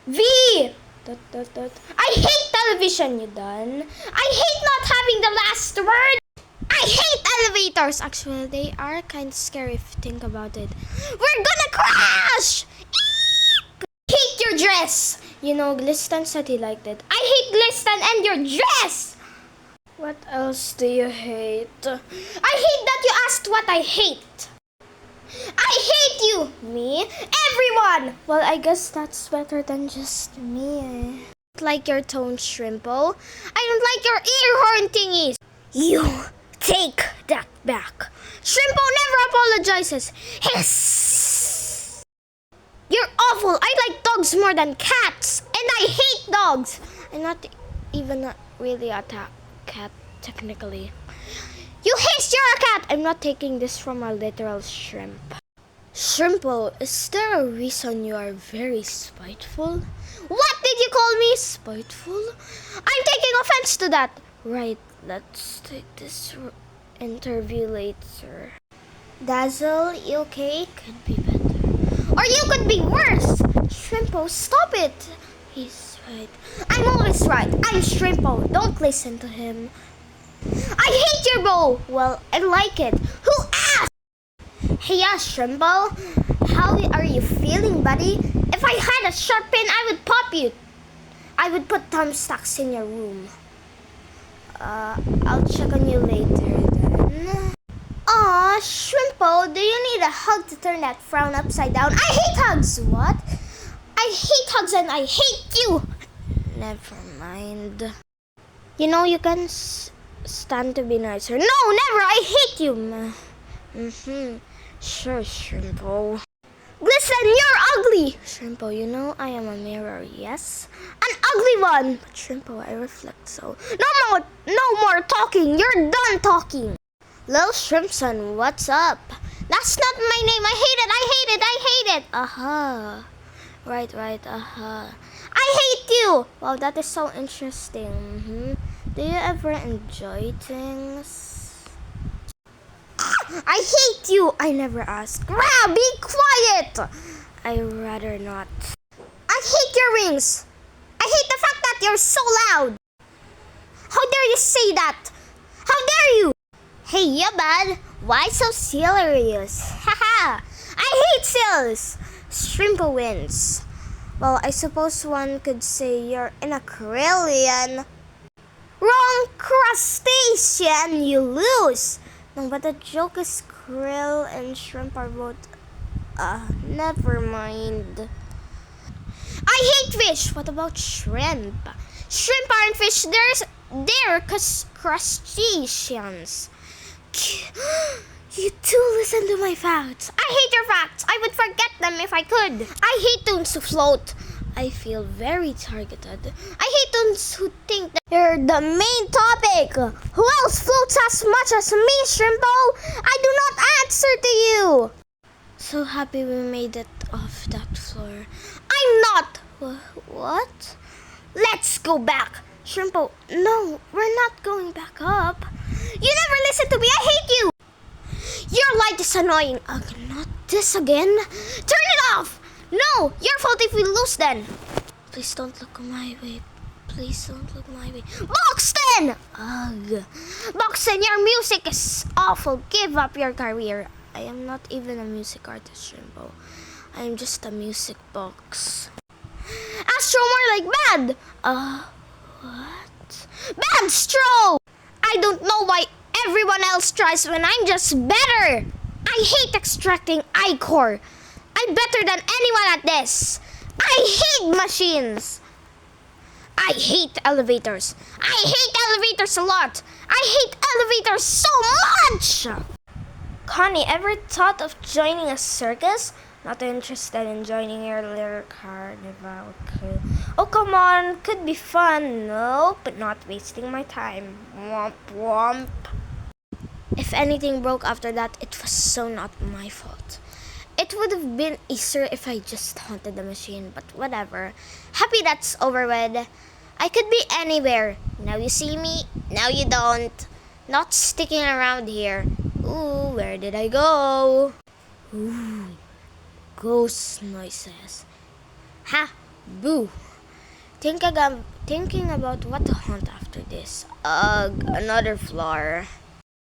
V! I hate television, you done? I hate not having the last word! I hate elevators! Actually, they are kind of scary if you think about it. We're gonna crash! Eek! I hate your dress! You know, Glistan said he liked it. I hate Glistan and your dress! What else do you hate? I hate that you asked what I hate! I hate you! Me? Everyone! Well, I guess that's better than just me. Like your tone, Shrimpo. I don't like your ear horn thingies! You take that back. Shrimpo never apologizes. Hiss! You're awful. I like dogs more than cats. And I hate dogs. I'm not even really a cat, technically. You hiss, you're a cat. I'm not taking this from a literal shrimp. Shrimpo, is there a reason you are very spiteful? What did you call me? Spiteful? I'm taking offense to that. Right, let's take this interview later. Dazzle, you okay? Could be better. Or you could be worse! Shrimpo, stop it! He's right. I'm always right. I'm Shrimpo. Don't listen to him. I hate your bow! Well, I like it. Who asked? Hey, yeah, Shrimpo. How are you feeling, buddy? If I had a sharp pin, I would pop you. I would put thumbstacks in your room. I'll check on you later then. Aw, Shrimpo, do you need a hug to turn that frown upside down? I hate hugs! What? I hate hugs and I hate you! Never mind. You know, you can stand to be nicer. No, never! I hate you! Sure, Shrimpo. Listen, you're ugly! Shrimpo, you know I am a mirror, yes? An ugly one! But Shrimpo, I reflect so. No more talking! You're done talking! Lil Shrimpson, what's up? That's not my name! I hate it! Aha. Right, aha. I hate you! Wow, that is so interesting. Do you ever enjoy things? I hate you! I never asked. Wow, be quiet! I'd rather not. I hate your rings! I hate the fact that you're so loud! How dare you say that? How dare you? Hey, yeah, bud. Why so serious? Haha! I hate sills! Shrimpo wins. Well, I suppose one could say you're an acrylian. Wrong crustacean, you lose! No, but the joke is krill and shrimp are both... never mind. I hate fish! What about shrimp? Shrimp aren't fish, they're crustaceans. You do listen to my facts. I hate your facts. I would forget them if I could. I hate tunes who float. I feel very targeted. I hate tunes who think that they're the main topic. Who else floats as much as me, Shrimpo? I do not answer to you. So happy we made it off that floor. I'm not. What? Let's go back. Shrimpo, no, we're not going back up. You never listen to me. I hate you. Your light is annoying. Ugh, not this again. Turn it off. No, your fault if we lose then. Please don't look my way. Please don't look my way. Boxton! Ugh. Boxton, your music is awful. Give up your career. I am not even a music artist, Shrimpo. I am just a music box. Astro more like bad. What? Bad Stro! I don't know why everyone else tries when I'm just better. I hate extracting iCore. I'm better than anyone at this. I hate machines. I hate elevators. I hate elevators a lot. I hate elevators so much. Connie, ever thought of joining a circus? Not interested in joining your little carnival crew. Oh, come on. Could be fun. No, but not wasting my time. Womp womp. If anything broke after that, it was so not my fault. It would have been easier if I just haunted the machine, but whatever. Happy that's over with. I could be anywhere. Now you see me, now you don't. Not sticking around here. Ooh, where did I go? Ooh, ghost noises. Ha! Boo. Thinking about what to hunt after this. Ugh, another flower.